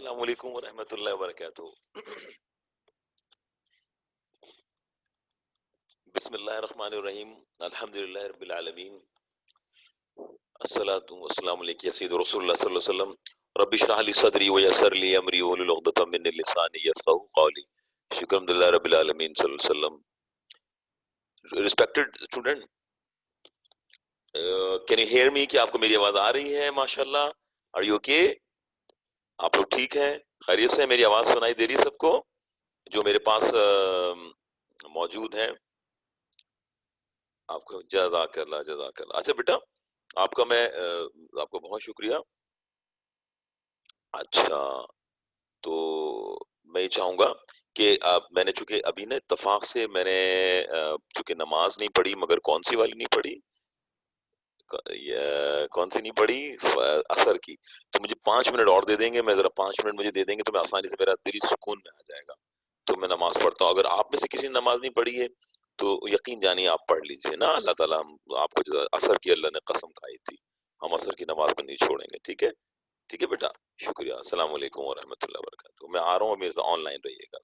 अस्सलाम वालेकुम व रहमतुल्लाहि व बरकातुहू। बिस्मिल्लाहिर रहमानिर रहीम। अल्हम्दुलिल्लाहि रब्बिल आलमीन। अस्सलातु वस्सलामु अलैका या सय्यिद रसूलुल्लाह सल्लल्लाहु अलैहि वसल्लम। रब्बि इश्रह ली सदरी व यस्सिर ली अमरी वहलुल उक़दतम मिन लिसानी यफ़क़हू क़ौली। शुक्रान लिल्लाहि रब्बिल आलमीन सल्लल्लाहु अलैहि वसल्लम। Respected student, can you hear me? कि आपको मेरी आवाज आ रही है? माशाल्लाह। Are you okay? आप लोग ठीक हैं? खैरियत से हैं? मेरी आवाज सुनाई दे रही है सबको जो मेरे पास मौजूद हैं? आपको जज़ाकल्लाह जज़ाकल्लाह। अच्छा बेटा, आपका मैं आपका बहुत शुक्रिया। अच्छा, तो मैं ये चाहूँगा कि मैंने चूँकि अभी ना इत्तेफ़ाक से मैंने चूँकि नमाज़ नहीं पढ़ी, मगर कौन-सी वाली नहीं पढ़ी? कौन-सी नहीं पढ़ी? असर की। तो मुझे 5 मिनट और दे देंगे, मैं ज़रा 5 मिनट मुझे दे देंगे तो मैं आसानी से मेरा दिल सुकून में आ जाएगा। तो मैं नमाज़ पढ़ता हूँ। अगर आप में से किसी ने नमाज़ नहीं पढ़ी है, तो यकीन जानिए आप पढ़ लीजिए ना। अल्लाह ताला हम आपको असर की अल्लाह ने कसम खाई थी। हम असर की नमाज़ को नहीं छोड़ेंगे, ठीक है? ठीक है बेटा? शुक्रिया। अस्सलाम वालेकुम व रहमतुल्लाहि व बरकातहू। मैं आ रहा हूँ, मेरे साथ ऑनलाइन रहिएगा।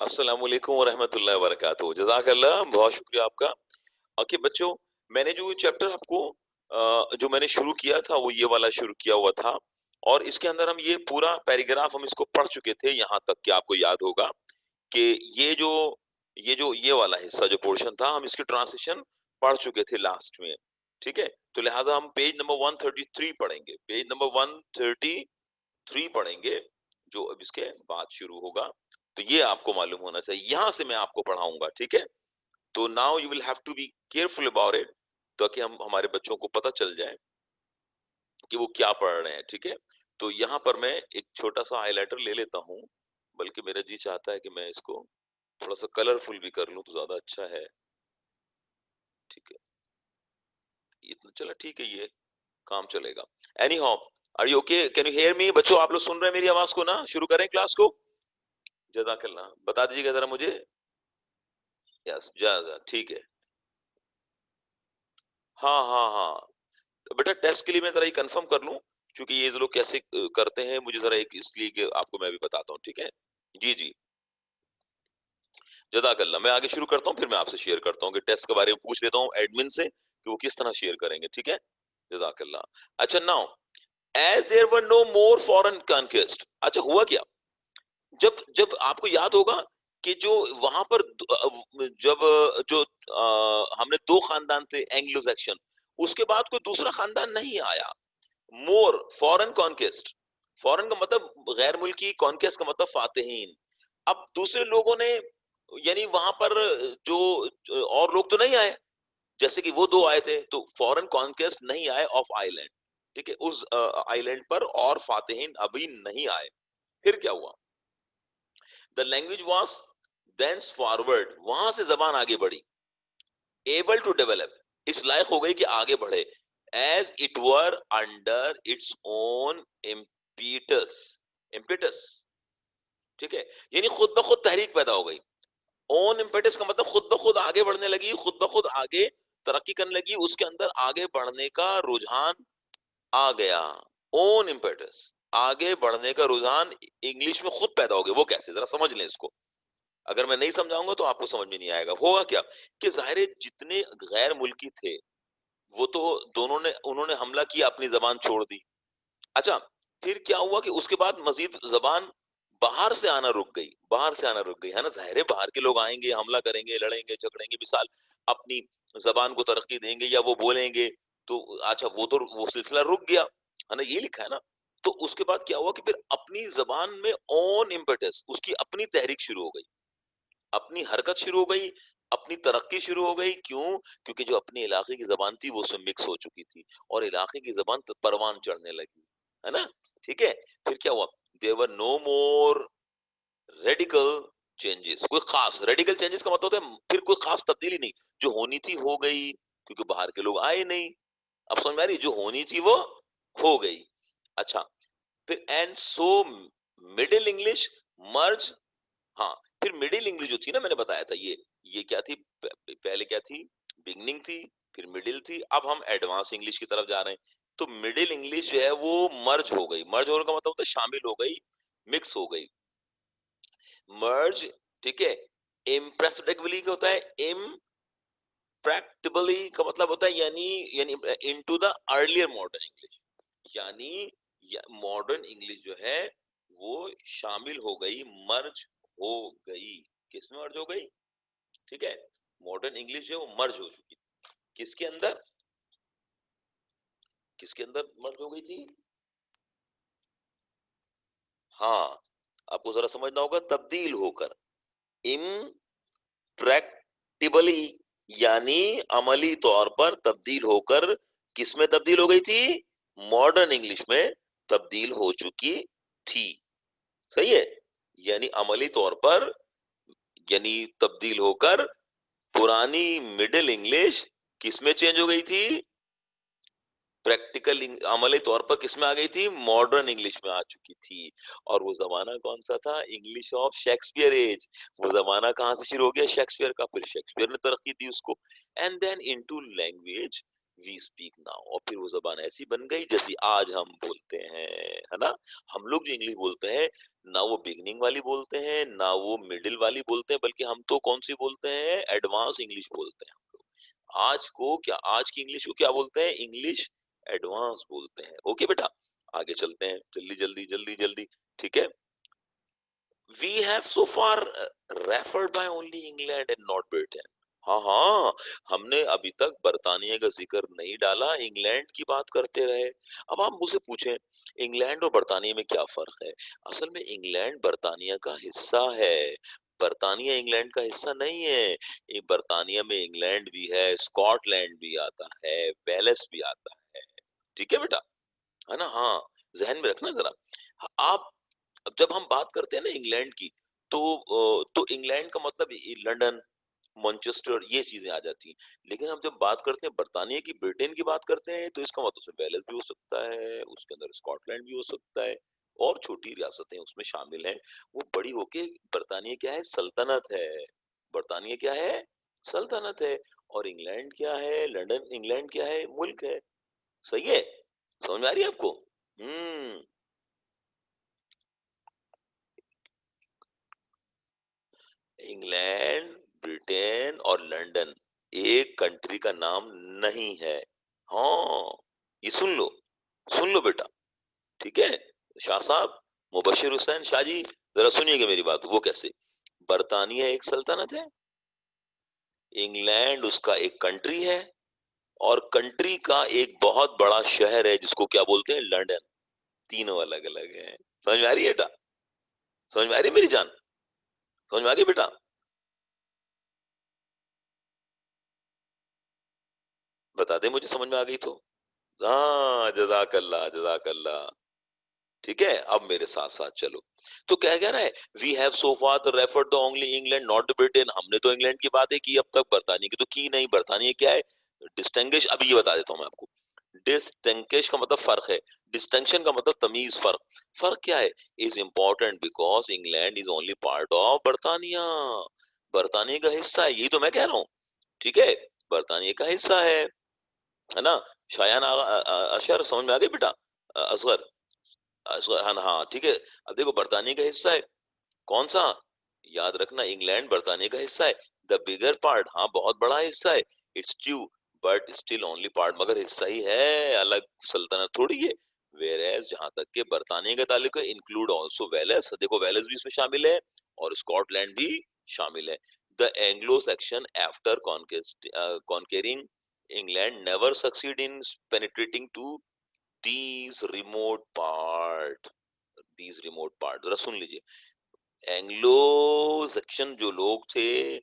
अस्सलाम वालेकुम व रहमतुल्लाहि व बरकातहू। जज़ाकल्लाह, बहुत शुक्रिया आपका। ओके बच्चों, मैंने जो चैप्टर आपको जो मैंने शुरू किया था वो ये वाला शुरू किया हुआ था, और इसके अंदर हम ये पूरा पैराग्राफ हम इसको पढ़ चुके थे यहाँ तक कि आपको याद होगा कि ये जो ये वाला हिस्सा जो पोर्शन था हम इसकी ट्रांसलेशन पढ़ चुके थे लास्ट में। ठीक है, तो लिहाजा हम पेज नंबर 133 पढ़ेंगे, पेज नंबर 133 पढ़ेंगे जो अब इसके बाद शुरू होगा। तो ये आपको मालूम होना चाहिए, यहां से मैं आपको पढ़ाऊंगा। ठीक है, तो now you will have to be careful about it, ताकि हम हमारे बच्चों को पता चल जाए कि वो क्या पढ़ रहे हैं। ठीक है, तो यहाँ पर मैं एक छोटा सा हाइलाइटर ले लेता हूँ, बल्कि मेरा जी चाहता है कि मैं इसको थोड़ा सा कलरफुल भी कर लूं तो ज्यादा अच्छा है। ठीक है, इतना चला, ठीक है, ये काम चलेगा। Anyhow, are you okay, can you hear me? बच्चों आप लोग सुन रहे हैं मेरी आवाज को ना? शुरू करें क्लास को? जज़ाकल्लाह, बता दीजिएगा जरा मुझे। यस, जा ठीक है। हाँ हाँ हाँ, तो बेटा टेस्ट के लिए मैं जरा ये कंफर्म कर लूं, क्योंकि ये लोग कैसे करते हैं मुझे जरा एक इसलिए कि आपको मैं भी बताता हूँ। ठीक है, जी जी, जज़ाकल्लाह। मैं आगे शुरू करता हूँ, फिर मैं आपसे शेयर करता हूँ कि टेस्ट के बारे में पूछ लेता हूँ एडमिन से कि वो किस तरह शेयर करेंगे। ठीक है, जज़ाकल्लाह। अच्छा, now as there were no more foreign conquest. अच्छा, हुआ क्या, जब जब आपको याद होगा कि जो वहां पर जब जो हमने दो खानदान थे एंग्लो सैक्सन, उसके बाद कोई दूसरा खानदान नहीं आया। मोर फॉरेन कॉन्केस्ट, फॉरेन का मतलब गैर मुल्की, कॉन्केस्ट का मतलब फातिहीन। अब दूसरे लोगों ने, यानी वहां पर जो और लोग तो नहीं आए, जैसे कि वो दो आए थे, तो फॉरेन कॉन्केस्ट नहीं आए ऑफ आइलैंड। ठीक है, उस आइलैंड पर और फातिहीन अभी नहीं आए। फिर क्या हुआ, the language was thenceforward, वहां से जबान आगे बढ़ी, एबल टू डेवलप, इस लायक हो गई कि आगे बढ़े, as it were under its own impetus, impetus. ठीक है, यानी खुद ब खुद तहरीक पैदा हो गई। ओन इम्पेटस का मतलब खुद ब खुद आगे बढ़ने लगी, खुद ब खुद आगे तरक्की करने लगी, उसके अंदर आगे बढ़ने का रुझान आ गया। ओन इम्पेटस, आगे बढ़ने का रुझान इंग्लिश में खुद पैदा हो गया। वो कैसे, जरा समझ लें इसको, अगर मैं नहीं समझाऊंगा तो आपको समझ में नहीं आएगा। होगा क्या कि जाहिर है जितने गैर मुल्की थे वो तो दोनों ने, उन्होंने हमला किया, अपनी जबान छोड़ दी। अच्छा, फिर क्या हुआ कि उसके बाद मजीद जबान बाहर से आना रुक गई, बाहर से आना रुक गई, है ना? जाहिर है बाहर के लोग आएंगे, हमला करेंगे, लड़ेंगे झगड़ेंगे, मिसाल अपनी जबान को तरक्की देंगे या वो बोलेंगे, तो अच्छा वो तो वो सिलसिला रुक गया, है ना? ये लिखा है ना। तो उसके बाद क्या हुआ कि फिर अपनी जबान में ओन इम्पेटस, उसकी अपनी तहरीक शुरू हो गई, अपनी हरकत शुरू हो गई, अपनी तरक्की शुरू हो गई। क्यों? क्योंकि जो अपने इलाके की जबान थी वो उसमें मिक्स हो चुकी थी, और इलाके की जबान परवान चढ़ने लगी, है ना? ठीक है, फिर क्या हुआ, there were no more radical changes, कोई खास रेडिकल चेंजेस का मतलब होता है फिर कोई खास तब्दीली नहीं, जो होनी थी हो गई, क्योंकि बाहर के लोग आए नहीं। अब समझ में आ रही, जो होनी थी वो हो गई। अच्छा, फिर एंड सो मिडिल इंग्लिश मर्ज, हाँ, फिर मिडिल इंग्लिश जो थी ना, मैंने बताया था ये क्या थी, पहले क्या थी, बिगनिंग थी, फिर मिडिल थी, अब हम एडवांस इंग्लिश की तरफ जा रहे हैं। तो मिडिल इंग्लिश जो है वो मर्ज हो गई, मर्ज होने का मतलब होता है शामिल हो गई, मिक्स हो गई, मर्ज। ठीक है, इम्प्रेसिबली क्या होता है, इम्प्रैक्टिबली का मतलब होता है यानी यानी into the earlier modern English, यानी मॉडर्न इंग्लिश जो है वो शामिल हो गई, मर्ज हो गई। किसमें मर्ज हो गई? ठीक है, मॉडर्न इंग्लिश जो है वो मर्ज हो चुकी, किसके अंदर, किसके अंदर मर्ज हो गई थी? हाँ, आपको जरा समझना होगा, तब्दील होकर, इम्प्रैक्टिबली, यानी अमली तौर पर तब्दील होकर, किसमें तब्दील हो गई थी? मॉडर्न इंग्लिश में तब्दील हो चुकी थी। सही है, यानी अमली तौर पर, यानी तब्दील होकर पुरानी मिडिल इंग्लिश किसमें चेंज हो गई थी? प्रैक्टिकल अमली तौर पर किसमें आ गई थी? मॉडर्न इंग्लिश में आ चुकी थी। और वो जमाना कौन सा था? English of Shakespeare age. वो जमाना कहाँ से शुरू हो गया? शेक्सपियर का, फिर शेक्सपियर ने तरक्की दी उसको, and then into language we speak now, और फिर वो जबान ऐसी बन गई जैसी आज हम बोलते हैं, है है ना? हम लोग जो इंग्लिश बोलते हैं, ना वो बिगिनिंग वाली बोलते हैं, ना वो मिडिल वाली बोलते हैं, बल्कि हम तो कौन सी बोलते हैं, एडवांस इंग्लिश बोलते हैं हम लोग। आज की इंग्लिश को क्या बोलते हैं, इंग्लिश एडवांस बोलते हैं। ओके बेटा, आगे चलते हैं, जल्दी जल्दी जल्दी जल्दी। ठीक है, we have so far referred by only England and not Britain। हाँ हाँ, हमने अभी तक बर्तानिया का जिक्र नहीं डाला, इंग्लैंड की बात करते रहे। अब आप मुझसे पूछें, इंग्लैंड और बर्तानिया में क्या फर्क है? असल में इंग्लैंड बर्तानिया का हिस्सा है, बर्तानिया इंग्लैंड का हिस्सा नहीं है। ये बर्तानिया में इंग्लैंड भी है, स्कॉटलैंड भी आता है, वेल्स भी आता है। ठीक है बेटा, है ना? हाँ, जहन में रखना जरा। आप, अब जब हम बात करते हैं ना इंग्लैंड की, तो इंग्लैंड का मतलब लंदन, मैनचेस्टर, ये चीजें आ जाती हैं। लेकिन हम जब बात करते हैं बर्तानिया की, ब्रिटेन की बात करते हैं, तो इसका मतलब उसमें वेल्स भी हो सकता है, उसके अंदर स्कॉटलैंड भी हो सकता है, और छोटी रियासतें उसमें शामिल हैं। वो बड़ी होके बर्तानिया क्या है, सल्तनत है। बर्तानिया क्या है, सल्तनत है। और इंग्लैंड क्या है, लंदन, इंग्लैंड क्या है, मुल्क है। सही है, समझ में आ रही है आपको? हम्म। इंग्लैंड, ब्रिटेन और लंदन एक कंट्री का नाम नहीं है। हाँ, ये सुन लो बेटा। ठीक है, शाह साहब, मुबशिर हुसैन शाह जी, जरा सुनिएगा मेरी बात। वो कैसे? बर्तानिया एक सल्तनत है, इंग्लैंड उसका एक कंट्री है, और कंट्री का एक बहुत बड़ा शहर है जिसको क्या बोलते हैं, लंदन। तीनों अलग अलग है। समझ में आ रही है बेटा? समझ में आ रही है मेरी जान? समझ में आ गई बेटा? बता दे मुझे, समझ में आ गई तो। हाँ, जजाकल्ला जजाकल्ला। ठीक है, अब मेरे साथ साथ चलो। तो क्या कह रहा है, we have so far referred the only England not Britain. हमने तो इंग्लैंड की बातें की अब तक, बरतानिया की तो की नहीं। बरतानिया क्या है, डिस्टिंग्विश, अभी ये बता देता हूं मैं आपको। डिस्टिंग्विश का मतलब फर्क है, डिस्टिंक्शन का मतलब तमीज, फर्क। फर्क क्या है, is important because England is only part of बरतानिया। बरतानिया का हिस्सा है, यही तो मैं कह रहा हूँ। ठीक है, बरतानिया का हिस्सा है ना? शायान अशर, समझ में आ गई बेटा? असगर, असगर, हाँ हाँ, ठीक है। अब देखो, बरतानिया का हिस्सा है, कौन सा? याद रखना, इंग्लैंड बरतानिया का हिस्सा है। द बिगर पार्ट, हाँ बहुत बड़ा हिस्सा है। It's true, but still only part, मगर हिस्सा ही है, अलग सल्तनत थोड़ी है। वेयर एज, जहां तक के बरतानिया का ताल्लुक है, इंक्लूड ऑल्सो वेलेस, देखो वेलेस भी इसमें शामिल है, और स्कॉटलैंड भी शामिल है। The Anglo Saxon after conquering England never succeed in penetrating to these remote part. These remote part, जरा सुन लीजिए। एंग्लो सेक्शन जो लोग थे,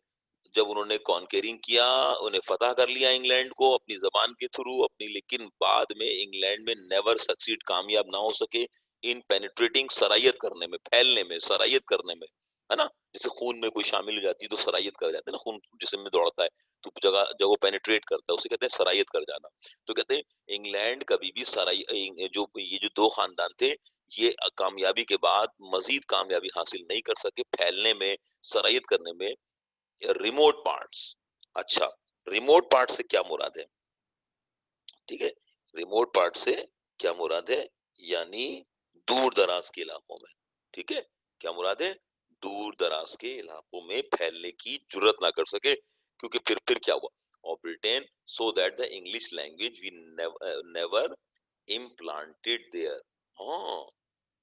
जब उन्होंने कॉन्केरिंग किया, उन्हें फतह कर लिया इंग्लैंड को अपनी जबान के थ्रू अपनी, लेकिन बाद में इंग्लैंड में नेवर सक्सीड, कामयाब ना हो सके इन पेनिट्रेटिंग, सरायत करने में, फैलने में, सरायत करने में, है ना? जैसे खून में कोई शामिल हो जाती है तो सरायत कर जाते हैं ना, खून जिस्म में दौड़ता है, तो जगह जगह पेनिट्रेट करता है, उसे कहते हैं सरायत कर जाना। तो कहते हैं इंग्लैंड कभी भी जो ये जो दो खानदान थे, ये कामयाबी के बाद मजीद कामयाबी हासिल नहीं कर सके फैलने में, सरायत करने में, रिमोट पार्ट्स। अच्छा, रिमोट पार्ट से क्या मुराद है? ठीक है, रिमोट पार्ट से क्या मुराद है, यानी दूर दराज के इलाकों में। ठीक है, क्या मुराद है, दूर दराज के इलाकों में फैलने की जुर्रत ना कर सके, क्योंकि फिर क्या हुआ, और Britain, so that the English language we never implanted there. हाँ,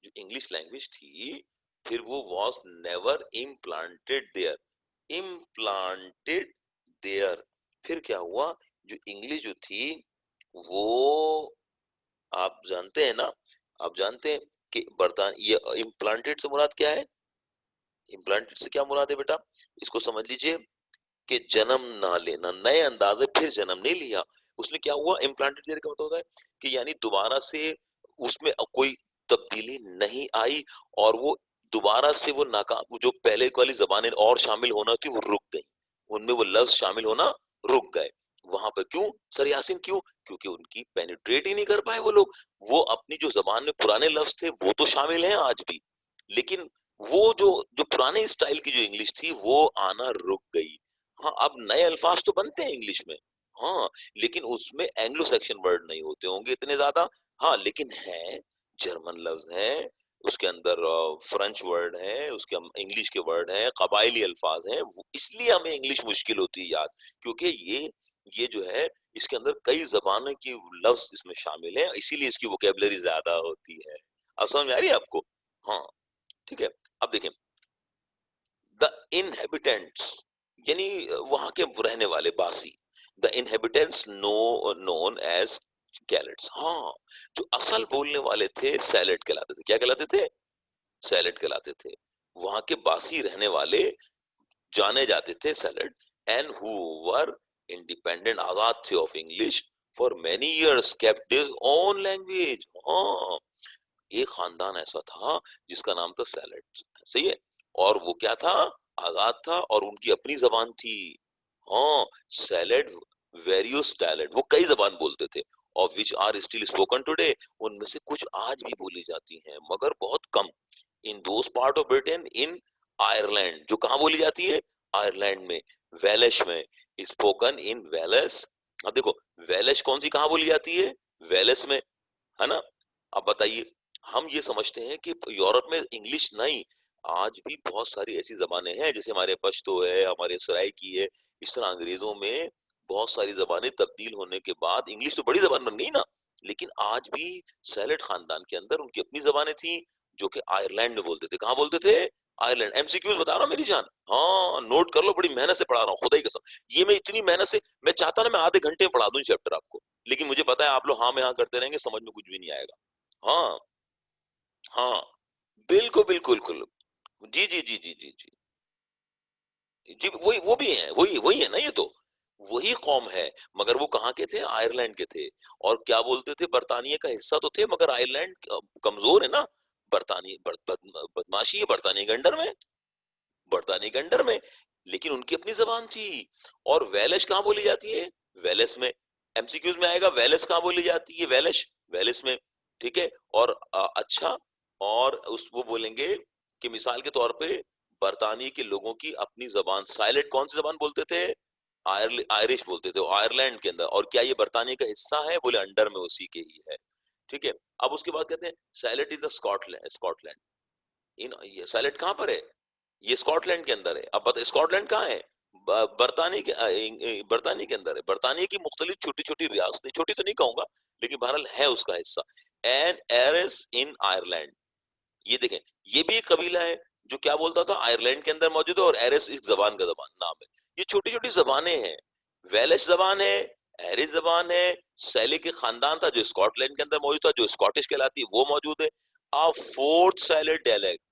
जो इंग्लिश लैंग्वेज थी, फिर वो was never implanted there, implanted there. फिर क्या हुआ, जो इंग्लिश जो थी, वो, आप जानते हैं ना, आप जानते हैं कि बर्तान, ये इम्प्लांटेड से मुराद क्या है, इम्प्लांटेड से क्या मुराद है बेटा? इसको समझ लीजिए कि जन्म ना लेना, नए अंदाजे फिर जन्म नहीं लिया। उसमें क्या हुआ, इम्प्लांटेड देयर का मतलब होता है कि यानी दोबारा से उसमें कोई तब्दीली नहीं आई, और वो दोबारा से वो नाकाम, वो जो पहले वाली जबानें और शामिल होना थी वो रुक गई, उनमें वो लफ्ज शामिल होना रुक गए। वहां पर क्यों सर यासिन, क्यों? क्योंकि उनकी पेनिट्रेट ही नहीं कर पाए वो लोग। वो अपनी जो जबान में पुराने लफ्ज थे वो तो शामिल हैं आज भी, लेकिन वो जो जो पुराने स्टाइल की जो इंग्लिश थी वो आना रुक गई। हाँ, अब नए अल्फाज तो बनते हैं इंग्लिश में, हाँ, लेकिन उसमें एंग्लो सेक्शन वर्ड नहीं होते होंगे इतने ज्यादा। हाँ, लेकिन है, जर्मन लफ्ज हैं, उसके अंदर फ्रेंच वर्ड है, उसके इंग्लिश के वर्ड हैं, कबायली अल्फाज हैं, इसलिए हमें इंग्लिश मुश्किल होती है याद, क्योंकि ये जो है इसके अंदर कई जबानों की लफ्ज इसमें शामिल हैं, इसीलिए इसकी वोकेबलरी ज्यादा होती है। अब समझ में आ रही है आपको? हाँ, ठीक है। अब देखें, द इनहेबिटेंट्स यानी वहां के रहने वाले, बासी, द इनहेबिटेंट्स नोन एज गैलेट्स। हाँ, जो असल बोलने वाले थे सैलेड कहलाते थे। क्या कहलाते थे? सैलेड कहलाते थे। वहां के बासी रहने वाले जाने जाते थे सैलेड। एंड हु वर इंडिपेंडेंट, आजाद थे of English for many years, kept their own language. हाँ, एक खानदान ऐसा था जिसका नाम था सैलेड, सही है, और वो क्या था? आजाद था और उनकी अपनी जबान थी। हाँ, सैलेड, वेरियस टैलेंट, वो कई जबान बोलते थे, of which are still spoken today, उनमें से कुछ आज भी बोली जाती हैं मगर बहुत कम। In those part of Britain, in Ireland, जो कहाँ बोली जाती है? आयरलैंड में, वेलिश में, स्पोकन इन वेलिस। अब देखो, वेलिश कौन सी कहाँ बोली जाती है? वेलिस में, है ना? अब बताइए, हम ये समझते हैं कि यूरोप में इंग्लिश नहीं, आज भी बहुत सारी ऐसी जबानें हैं, जैसे हमारे पश्तो है, हमारे सराइकी है, इस तरह अंग्रेजों में बहुत सारी जबानें तब्दील होने के बाद इंग्लिश तो बड़ी जबान बन गई ना, लेकिन आज भी सैलेड खानदान के अंदर उनकी अपनी जबानें थी, जो कि आयरलैंड में बोलते थे। कहाँ बोलते थे? आयरलैंड। एमसीक्यूज बता रहा हूँ मेरी जान, हाँ नोट कर लो, बड़ी मेहनत से पढ़ा रहा हूँ, खुदा की कसम। ये मैं इतनी मेहनत से, मैं चाहता ना मैं आधे घंटे में पढ़ा दूं चैप्टर आपको, लेकिन मुझे पता है आप लोग हाँ में हाँ करते रहेंगे, समझ में कुछ भी नहीं आएगा। हाँ, हाँ, बिल्कुल बिल्कुल बिल्कुल। जी जी जी जी जी जी जी, वही वो भी है, वही वही है ना, ये तो वही कौम है, मगर वो कहाँ के थे? आयरलैंड के थे। और क्या बोलते थे? बरतानिया का हिस्सा तो थे, मगर आयरलैंड कमजोर है ना, बरतानिया बदमाशी है बरतानिया के अंडर में, बरतानिया के अंडर में, लेकिन उनकी अपनी जबान थी। और वेलिश कहाँ बोली जाती है? वेलिस में। एमसीक्यूज में आएगा, वेलिस कहाँ बोली जाती है? वेलिश, वेलिस में, ठीक है। और अच्छा, और उस वो बोलेंगे कि मिसाल के तौर पे बरतानिया के लोगों की अपनी जबान, साइलेंट कौन सी जबान बोलते थे? आयरिश बोलते थे आयरलैंड के अंदर। और क्या ये बरतानिया का हिस्सा है? बोले अंडर में उसी के ही है, ठीक है। अब उसके बाद कहते हैं silent is the Scotland, Scotland, in ये साइलेंट कहाँ पर है? ये स्कॉटलैंड के अंदर है। अब बता, स्कॉटलैंड कहाँ है? बरतानिया के बरतानिया के अंदर है। बरतानिया की मुख्तलिफ छोटी छोटी रियासतें, छोटी तो नहीं कहूंगा, लेकिन बहरहाल है उसका हिस्सा। एंड एरिस इन आयरलैंड, ये देखें, ये भी एक कबीला है जो क्या बोलता था? आयरलैंड के अंदर मौजूद है, और एरिस इस जबान का जबान नाम है। ये छोटी छोटी जबानें हैं, वेलिश जबान है, एरिस जबान है, सैली के खानदान था जो स्कॉटलैंड के अंदर मौजूद था, जो स्कॉटिश कहलाती है, वो मौजूद है। अ फोर्थ सैलिड डायलेक्ट,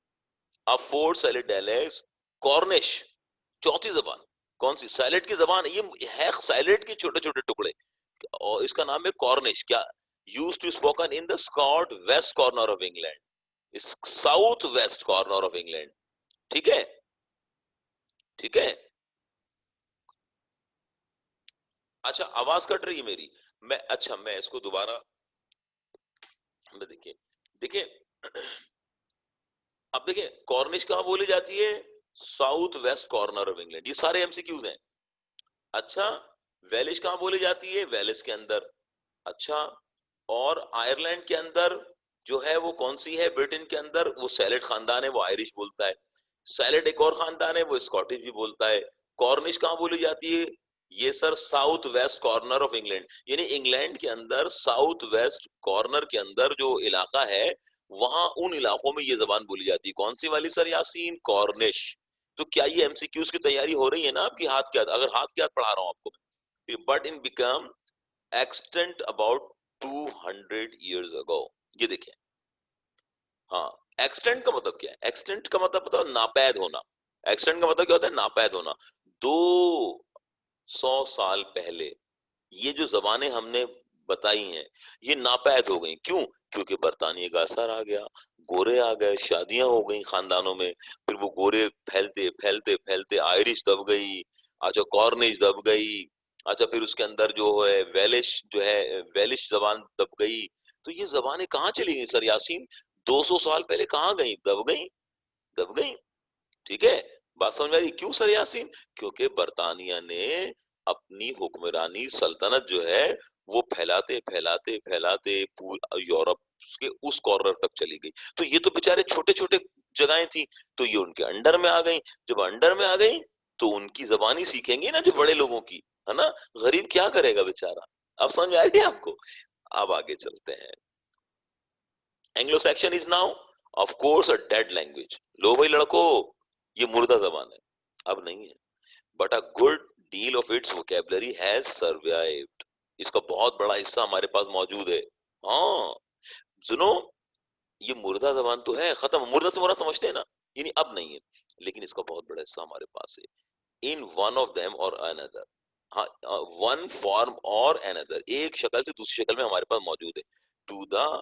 अ फोर्थ सैलिड डायलेक्ट, कॉर्निश, चौथी जबान। कौन सी? सैलेड की जबान, ये है सैलेड के छोटे छोटे टुकड़े, और इसका नाम है कॉर्निश। क्या? Used to spoken in the south west corner of England, south west corner of England, ठीक है, ठीक है। अच्छा, आवाज कट रही है मेरी? मैं, अच्छा मैं इसको दोबारा, मैं देखिए, देखिए, अब देखिए, कॉर्निश कहाँ बोली जाती है? South west corner of England, ये सारे एमसीक्यूज हैं। अच्छा, वेलिश कहाँ बोली जाती है? वेलिस के अंदर। अच्छा, और आयरलैंड के अंदर जो है वो कौन सी है? ब्रिटेन के अंदर वो सैलेड खानदान है, वो आयरिश बोलता है। सैलेड एक और खानदान है, वो स्कॉटिश भी बोलता है। कॉर्निश कहाँ बोली जाती है? ये sir south west corner of England, यानी इंग्लैंड के अंदर साउथ वेस्ट कॉर्नर के अंदर जो इलाका है, वहां उन इलाकों में ये जबान बोली जाती है। कौन सी वाली सर यासीन? कॉर्निश। तो क्या ये एमसीक्यूज की तैयारी हो रही है ना आपकी? हाथ के हाथ, अगर हाथ के हाथ पढ़ा रहा हूं आपको, but in become extinct about 200 years ago, ये देखिए। हाँ, एक्सटेंट का मतलब क्या है? एक्सटेंट का मतलब होता है नापैद होना। एक्सटेंट का मतलब क्या होता है? नापैद होना। 200 साल पहले ये जो जबानें हमने बताई हैं, ये नापैद हो गई। क्यों? क्योंकि बरतानिया का असर आ गया, गोरे आ गए, शादियां हो गई खानदानों में, फिर वो गोरे फैलते फैलते फैलते आयरिश दब गई, अच्छा कॉर्निश दब गई, अच्छा फिर उसके अंदर जो है वेलिश, जो है वेलिश जबान दब गई। तो ये जबानें कहाँ चली गई सर यासीन? 200 साल पहले कहाँ गई? दब गई, दब गई, ठीक है। बात समझ में आ रही? क्यों सर यासीन? क्योंकि बरतानिया ने अपनी हुक्मरानी सल्तनत जो है वो फैलाते फैलाते फैलाते पूरा यूरोप उसके उस कॉर्नर तक चली गई। तो ये तो बेचारे छोटे-छोटे जगहें थी, तो ये उनके अंडर में आ गई। जब अंडर में आ गई, तो उनकी ज़बान ही सीखेंगी ना जो बड़े लोगों की, है ना? गरीब क्या करेगा बेचारा? अब समझ में आ रही है आपको? अब आगे चलते हैं। Anglo Saxon is now of course a dead language. लो भाई लड़को, ये मुर्दा जबान है, अब नहीं है। But a good deal of its vocabulary has survived. इसका बहुत बड़ा हिस्सा हमारे पास मौजूद है। हाँ, सुनो, ये मुर्दा जबान तो है, खत्म, मुर्दा से मुर्दा समझते हैं ना, यानी अब नहीं है, लेकिन इसका बहुत बड़ा हिस्सा हमारे पास है। इन वन ऑफ देम और अनदर, हाँ, वन फॉर्म और अनदर, एक शक्ल से दूसरी शक्ल में हमारे पास मौजूद है। टू द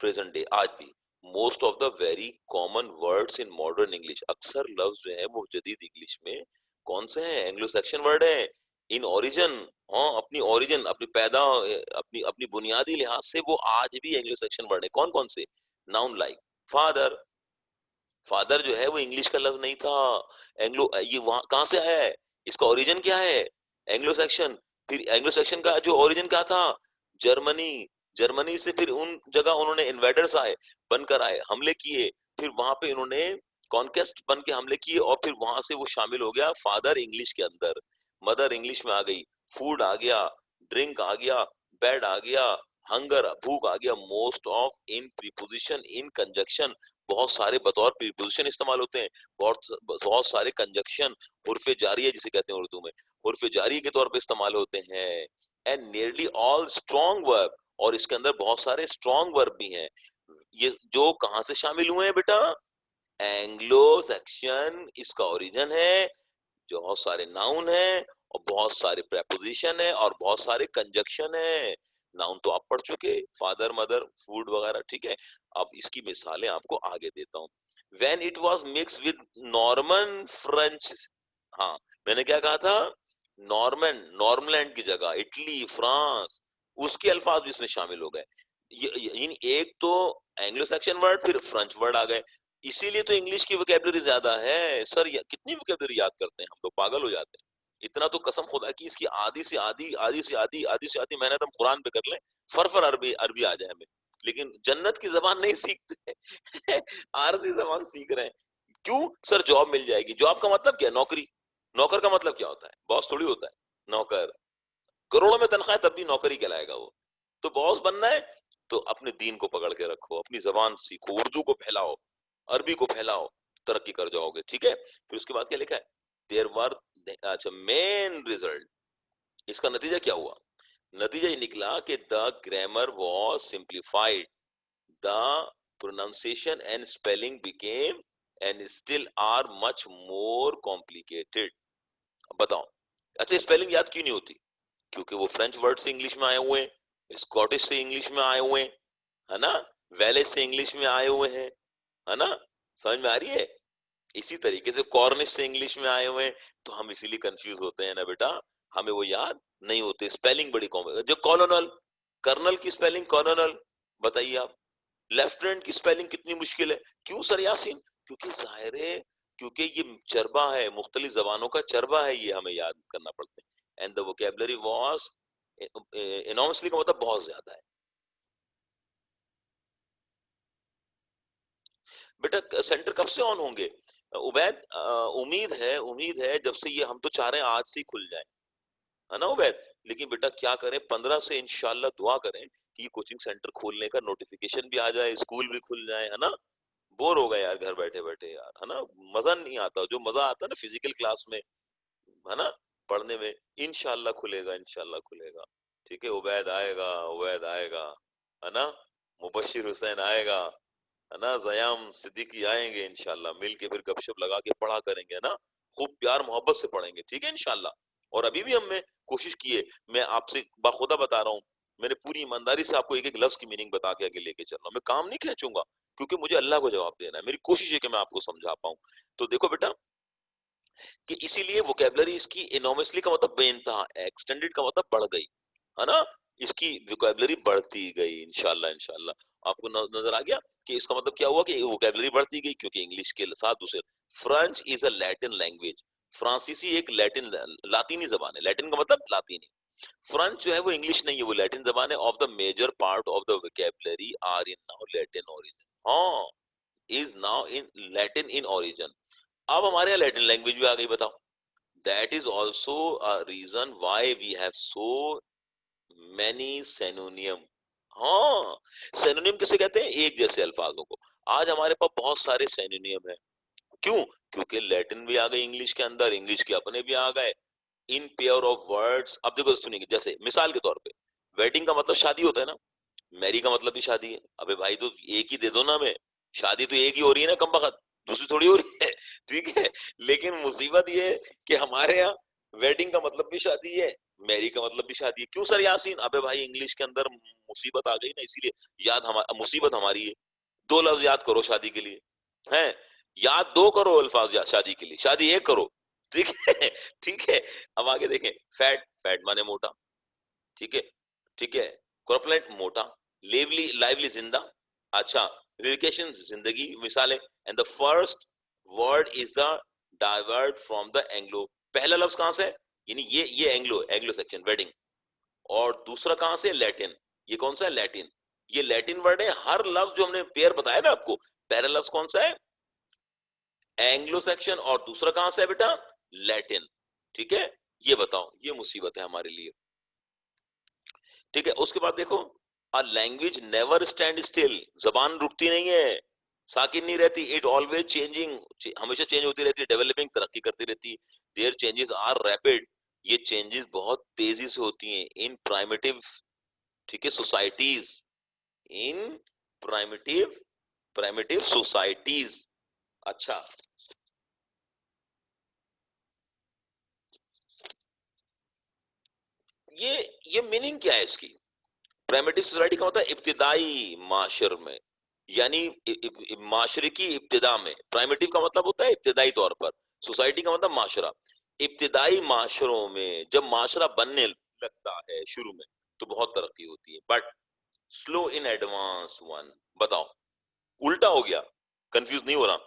प्रेजेंट डे, आज भी most of the very common words in modern English, अक्सर लफ्ज जो है वो जदीद इंग्लिश में कौन से हैं? एंग्लो सैक्सन वर्ड है। इन ओरिजिन, हाँ, अपनी ओरिजिन, अपनी पैदा, अपनी अपनी बुनियादी लिहाज से वो आज भी एंग्लो सैक्सन वर्ड है। कौन कौन से? नाउन लाइक फादर, फादर जो है वो इंग्लिश का लफ्ज नहीं था, एंग्लो, ये वहां कहां से आया है? इसका ओरिजिन क्या है? Anglo Saxon. फिर एंग्लो सैक्सन का जो ओरिजिन क्या था? जर्मनी। जर्मनी से फिर उन जगह उन्होंने इन्वेडर्स आए, बनकर आए, हमले किए, फिर वहां पे इन्होंने कॉन्केस्ट बन के हमले किए, और फिर वहां से वो शामिल हो गया फादर इंग्लिश के अंदर, मदर इंग्लिश में आ गई, फूड आ गया, ड्रिंक आ गया, बेड आ गया, हंगर भूख आ गया। Most of in preposition in conjunction, बहुत सारे बतौर प्रीपोजिशन इस्तेमाल होते हैं, बहुत बहुत सारे कंजक्शन, उर्फे जारिया जिसे कहते हैं उर्दू में, उर्फे जारी के तौर पे इस्तेमाल होते हैं। And nearly all strong verb, और इसके अंदर बहुत सारे स्ट्रॉन्ग वर्ब भी हैं। ये जो कहां से शामिल हुए हैं बेटा? एंग्लो सैक्सन इसका ओरिजिन है। जो बहुत सारे नाउन है, और बहुत सारे प्रेपोजिशन है, और बहुत सारे कंजक्शन है। नाउन तो आप पढ़ चुके, फादर, मदर, फूड वगैरह, ठीक है। अब इसकी मिसालें आपको आगे देता हूँ। When it was mix with Norman French, हाँ, मैंने क्या कहा था? नॉर्मन, नॉर्मलैंड की जगह इटली, फ्रांस, उसके अल्फाज भी इसमें शामिल हो गए। इन एक तो एंग्लो सैक्सन वर्ड, फिर फ्रेंच वर्ड आ गए। इसीलिए तो इंग्लिश की वोकैबुलरी ज्यादा है सर। कितनी वोकैबुलरी याद करते हैं हम, तो पागल हो जाते हैं। इतना तो कसम खुदा की इसकी आधी से आधी, आधी से आधी, आधी से आधी मेहनत हम कुरान पे कर लें, फर अरबी अरबी आ जाए हमें, लेकिन जन्नत की जबान नहीं सीखते। आरसी जबान सीख रहे हैं। क्यों सर? जॉब मिल जाएगी। जॉब का मतलब क्या? नौकरी। नौकर का मतलब क्या होता है? बॉस थोड़ी होता है नौकर। करोड़ों में तनख्वाह तब भी नौकरी कहलाएगा वो। तो बॉस बनना है तो अपने दीन को पकड़ के रखो, अपनी जबान सीखो, उर्दू को फैलाओ, अरबी को फैलाओ, तरक्की कर जाओगे, ठीक है। फिर उसके बाद क्या लिखा है? देयर वर, अच्छा, मेन रिजल्ट, इसका नतीजा क्या हुआ? नतीजा ये निकला कि the grammar was simplified, the pronunciation and spelling became and still are much more complicated. बताओ, अच्छा, स्पेलिंग याद क्यों नहीं होती? क्योंकि वो फ्रेंच वर्ड से इंग्लिश में आए हुए हैं, स्कॉटिश से इंग्लिश में आए हुए हैं, है ना, वेलेश से इंग्लिश में आए हुए हैं, है ना, समझ में आ रही है? इसी तरीके से कॉर्निश से इंग्लिश में आए हुए हैं, तो हम इसीलिए कंफ्यूज होते हैं ना बेटा, हमें वो याद नहीं होते। स्पेलिंग बड़ी कॉमन, जो कॉलोनल, कर्नल की स्पेलिंग कॉलोनल, बताइए आप। लेफ्टिनेंट की स्पेलिंग कितनी मुश्किल है। क्यों सर यासीन? क्योंकि जाहिर है, क्योंकि ये चरबा है, मुख्तलिफ जबानों का चरबा है, ये हमें याद करना पड़ता है। And the vocabulary was enormously का मतलब बहुत ज्यादा है। बेटा सेंटर कब से ऑन होंगे उबैद? उम्मीद है जब से ये, हम तो चाह रहे हैं आज से ही खुल जाए, है ना उबैद? लेकिन बेटा क्या करें, 15 से इंशाल्लाह दुआ करें कि ये कोचिंग सेंटर खोलने का नोटिफिकेशन भी आ जाए, स्कूल भी खुल जाए, है ना। बोर हो गए यार घर बैठे बैठे यार, है ना। मजा नहीं आता, जो मजा आता है ना फिजिकल क्लास में, है ना, पढ़ने में। इंशाल्लाह खुलेगा, इंशाल्लाह खुलेगा, ठीक है। उबैद आएगा, है ना, मुबशिर हुसैन आएगा, है ना, जयाम सिद्दीकी आएंगे, इंशाल्लाह मिल के फिर गपशप लगा के पढ़ा करेंगे, है ना। खूब प्यार मोहब्बत से पढ़ेंगे, ठीक है, इंशाल्लाह। और अभी भी हमने कोशिश की है, मैं आपसे बाखुदा बता रहा हूँ, मैंने पूरी ईमानदारी से आपको एक एक लफ्ज की मीनिंग बता के आगे लेके चल रहा हूँ, मैं काम नहीं खींचूंगा, क्योंकि मुझे अल्लाह को जवाब देना है। मेरी कोशिश है कि मैं आपको समझा पाऊं। तो देखो बेटा, कि इसीलिए वोकैबुलरी इसकी इनॉर्मसली का मतलब बेइंतहा, एक्सटेंडेड का मतलब बढ़ गई, है ना। इसकी वोकैबुलरी बढ़ती गई, इंशाल्लाह इंशाल्लाह आपको नजर आ गया कि इसका मतलब क्या हुआ, कि वोकैबुलरी बढ़ती गई, क्योंकि इंग्लिश के साथ दूसरे, French is a Latin language, फ्रांसीसी एक लैटिन लातीनी जबान है, लैटिन का मतलब लातीनी, फ्रेंच जो है वो इंग्लिश नहीं है, वो लैटिन जबान है। Of the major part of the vocabulary are in now Latin origin. हाँ, is now in Latin in origin. अब हमारे यहाँ लैटिन लैंग्वेज भी आ गई, बताओ। That is also a reason why we have so many synonyms. हाँ, synonyms किसे कहते हैं? एक जैसे अल्फाजों को। आज हमारे पास बहुत सारे सेनोनियम है। क्यों? क्योंकि लैटिन भी आ गई इंग्लिश के अंदर, इंग्लिश के अपने भी आ गए। इन पेयर ऑफ वर्ड्स, अब देखो सुनिए, जैसे मिसाल के तौर पे वेडिंग का मतलब शादी होता है ना, मैरी का मतलब भी शादी है। अबे भाई तो एक ही दे दो ना हमें, शादी तो एक ही हो रही है ना कम बखत, दूसरी थोड़ी हो रही है। ठीक है, लेकिन मुसीबत ये है कि हमारे यहाँ वेडिंग का मतलब भी शादी है, मैरी का मतलब भी शादी है। क्यों सर यासीन? अबे भाई इंग्लिश के अंदर मुसीबत आ गई ना, इसीलिए याद मुसीबत हमारी है। दो लफ्ज याद करो शादी के लिए, हैं? याद दो करो अल्फाज शादी के लिए, शादी एक करो। ठीक है। ठीक है। अब आगे देखें, फैट, फैट माने मोटा। ठीक है। ठीक है। कॉर्पुलेंट मोटा, लिवली लाइवली जिंदा। अच्छा, वेकेशन जिंदगी, मिसाल है। And the first word is the divert from the Anglo. पहला लफ्ज कहां से है? यानी ये एंग्लो, एंग्लो सेक्शन वेडिंग। और दूसरा कहां से? लैटिन। ये कौन सा है? लैटिन। ये लैटिन वर्ड है। हर लफ्ज जो हमने पेयर बताया ना आपको, पहला लफ्ज कौन सा है? Anglo Saxon. और दूसरा कहां से है बेटा? लैटिन। ठीक है, ये बताओ, ये मुसीबत है हमारे लिए। ठीक है, उसके बाद देखो, a language never stand still. जबान रुकती नहीं है, साकिन नहीं रहती। इट ऑलवेज चेंजिंग, हमेशा चेंज होती रहती है, डेवलपिंग, तरक्की करती रहती है। देयर चेंजेस आर रैपिड, ये चेंजेस बहुत तेजी से होती हैं। इन प्राइमिटिव, ठीक है, सोसाइटीज, इन प्राइमिटिव, प्राइमिटिव सोसाइटीज। अच्छा, ये ये मीनिंग क्या है इसकी? प्राइमेटिव सोसाइटी का मतलब इब्तिदाई माशर में, यानी माशरे की इब्तिदा में। प्राइमेटिव का मतलब होता है इब्तिदाई तौर पर, सोसाइटी का मतलब माशरा। इब्तिदाई माशरों में जब माशरा बनने लगता है शुरू में, तो बहुत तरक्की होती है। But slow in advance one, बताओ, उल्टा हो गया, कंफ्यूज नहीं हो रहा?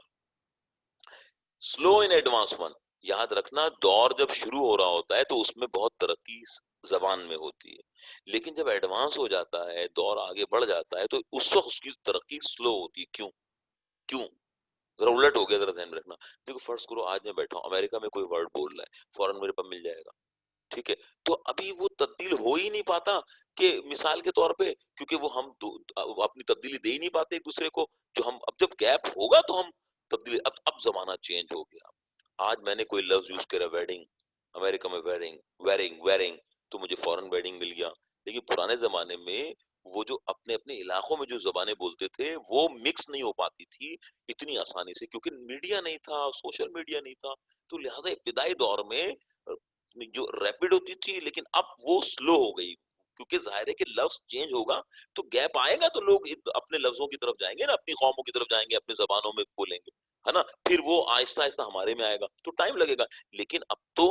स्लो इन एडवांस वन, याद रखना, दौर जब शुरू हो रहा होता है तो उसमें बहुत तरक्की जबान में होती है। लेकिन जब एडवांस हो जाता है, दौर आगे बढ़ जाता है, तो उस वक्त उसकी तरक्की स्लो होती है। क्यों? क्यों? जरा उलट हो गया, जरा ध्यान में रखना। देखो फर्ज करो आज मैं बैठा हूं, अमेरिका में कोई वर्ड बोल रहा है, फौरन मेरे पास मिल जाएगा। ठीक है, तो अभी वो तब्दील हो ही नहीं पाता, कि मिसाल के तौर पे, क्योंकि वो हम अपनी तब्दीली दे ही नहीं पाते एक दूसरे को। जो हम, अब जब गैप होगा तो हम तब्दीली, अब जमाना चेंज हो गया। आज मैंने कोई लफ्ज यूज करा वेडिंग, अमेरिका में वेरिंग, वेरिंग, वेरिंग, तो मुझे फौरन वेडिंग मिल गया। लेकिन पुराने जमाने में वो जो अपने अपने इलाकों में जो जबानें बोलते थे, वो मिक्स नहीं हो पाती थी इतनी आसानी से, क्योंकि मीडिया नहीं था, सोशल मीडिया नहीं था। तो लिहाजा इब्तिदाई दौर में जो रैपिड होती थी, लेकिन अब वो स्लो हो गई। क्योंकि जाहिर है कि लफ्ज चेंज होगा, तो गैप आएगा, तो लोग अपने लफ्जों की तरफ जाएंगे ना, अपनी कौमों की तरफ जाएंगे, अपनी जबानों में बोलेंगे, है ना। फिर वो आहिस्ता आहिस्ता हमारे में आएगा, तो टाइम लगेगा। लेकिन अब तो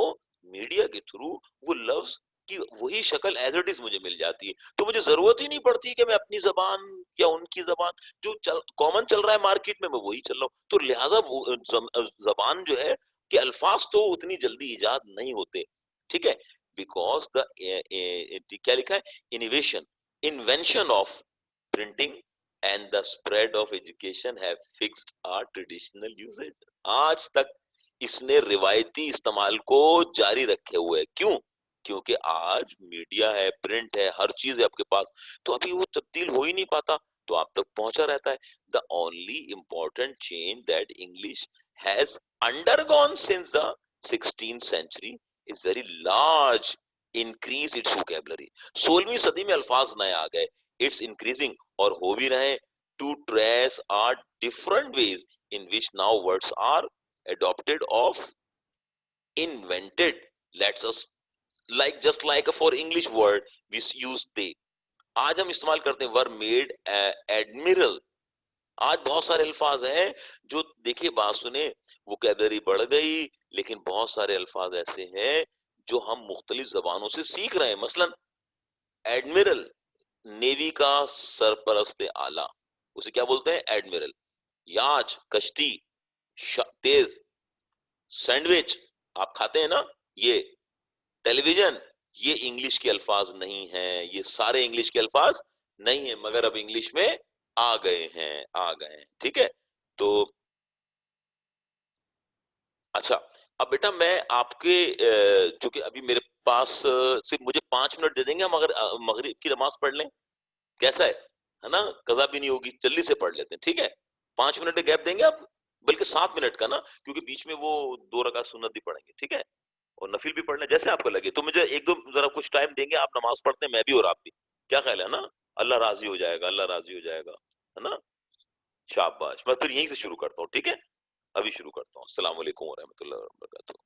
मीडिया के थ्रू वो लफ्ज की वही शक्ल एज इट इज मुझे मिल जाती है, तो मुझे जरूरत ही नहीं पड़ती कि मैं अपनी जबान या उनकी जबान, जो कॉमन चल रहा है मार्केट में, मैं वही चल रहा हूँ। तो लिहाजा वो जबान जो है कि अल्फाज तो उतनी जल्दी इजाद नहीं होते। ठीक है, बिकॉज द क्या लिखा है? Innovation, invention of printing and the spread of education have fixed our traditional usage. आज तक इसने रिवायती इस्तेमाल को जारी रखे हुए है। क्यों? क्योंकि आज मीडिया है, प्रिंट है, हर चीज है आपके पास, तो अभी वो तब्दील हो ही नहीं पाता, तो आप तक पहुंचा रहता है। The only important change that English has undergone since the 16th century is very large increase its vocabulary। 16वीं सदी में अल्फाज नए आ गए, इट्स इंक्रीजिंग, और हो भी रहे, to trace are different ways in which now words are adopted of invented, let's us, like just like for English word we use they, आज हम इस्तेमाल करते हैं वर मेड एडमिरल। आज बहुत सारे अल्फाज हैं जो, देखिए बात सुने, वोकैबुलरी बढ़ गई, लेकिन बहुत सारे अल्फाज ऐसे हैं जो हम मुख्तलिफ जबानों से सीख रहे हैं। मसलन एडमिरल, नेवी का सरपरस्त आला, उसे क्या बोलते हैं? एडमिरल। याच, कश्ती, तेज, सैंडविच, आप खाते हैं ना ये, टेलीविजन, ये इंग्लिश के अल्फाज नहीं हैं, ये सारे इंग्लिश के अल्फाज नहीं है, मगर अब इंग्लिश में आ गए हैं, आ गए हैं। ठीक है? तो अच्छा, अब बेटा मैं आपके चूंकि अभी मेरे पास सिर्फ मुझे 5 मिनट दे देंगे हम, अगर मगरिब की नमाज पढ़ लें, कैसा है ना? कज़ा भी नहीं होगी, जल्दी से पढ़ लेते हैं, ठीक है? 5 मिनट का गैप देंगे आप, बल्कि 7 मिनट का ना, क्योंकि बीच में वो 2 रकात सुन्नत भी पढ़ेंगे, ठीक है? और नफिल भी पढ़ लें, जैसे आपको लगे। तो मुझे एक दो जरा कुछ टाइम देंगे, आप नमाज पढ़ते हैं, मैं भी और आप भी, क्या ख्याल है ना? अल्लाह राजी हो जाएगा, अल्लाह राजी हो जाएगा, है ना? शाबाश, मैं फिर यहीं से शुरू करता हूँ, ठीक है? अभी शुरू करता हूँ। अस्सलाम वालेकुम व रहमतुल्लाहि व बरकातहू।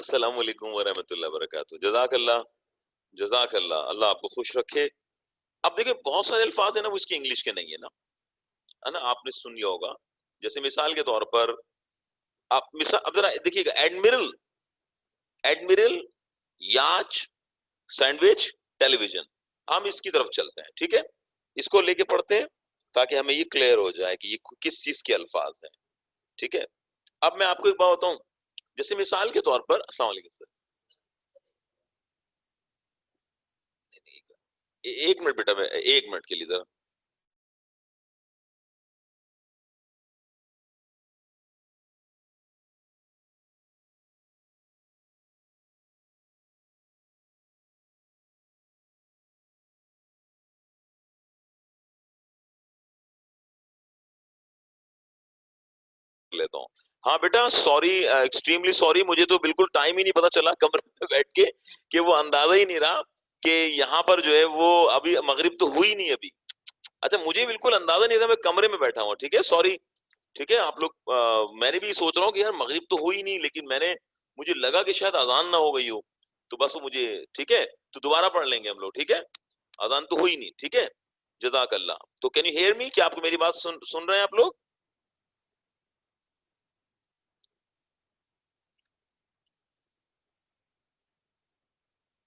अस्सलाम वालेकुम व रहमतुल्लाहि व बरकातहू। जज़ाकल्लाह, जज़ाकल्लाह, अल्लाह आपको खुश रखे। अब देखिए बहुत सारे अल्फाज है ना, वो इसके इंग्लिश के नहीं है ना, है ना? आपने सुन लिया होगा। जैसे मिसाल के तौर पर आप अब जरा देखिएगा, एडमिरल, एडमिरल, याच, सैंडविच, टेलीविजन। हम इसकी तरफ चलते हैं, ठीक है? इसको लेके पढ़ते हैं ताकि हमें ये क्लियर हो जाए कि ये किस चीज के अल्फाज हैं, ठीक है? अब मैं आपको एक बात बताऊं, जैसे मिसाल के तौर पर, अस्सलाम वालेकुम सर, एक मिनट बेटा, मैं एक मिनट के लिए जरा लेता हूँ। हाँ बेटा, सॉरी, एक्सट्रीमली सॉरी, मुझे तो बिल्कुल टाइम ही नहीं पता चला कमरे में बैठ के, कि वो अंदाजा ही नहीं रहा कि यहाँ पर जो है वो अभी मगरिब तो हुई नहीं अभी। अच्छा, मुझे बिल्कुल अंदाजा नहीं था, मैं कमरे में बैठा हूँ, ठीक है, सॉरी। ठीक है आप लोग, मैंने भी सोच रहा हूँ कि यार मगरिब तो हुई नहीं, लेकिन मुझे लगा कि शायद अजान ना हो गई हो, तो बस वो मुझे, ठीक है, तो दोबारा पढ़ लेंगे हम लोग, ठीक है? अजान तो हुई नहीं, ठीक है? जज़ाक अल्लाह। तो कैन यू हियर मी? क्या आपको मेरी बात सुन रहे हैं आप लोग?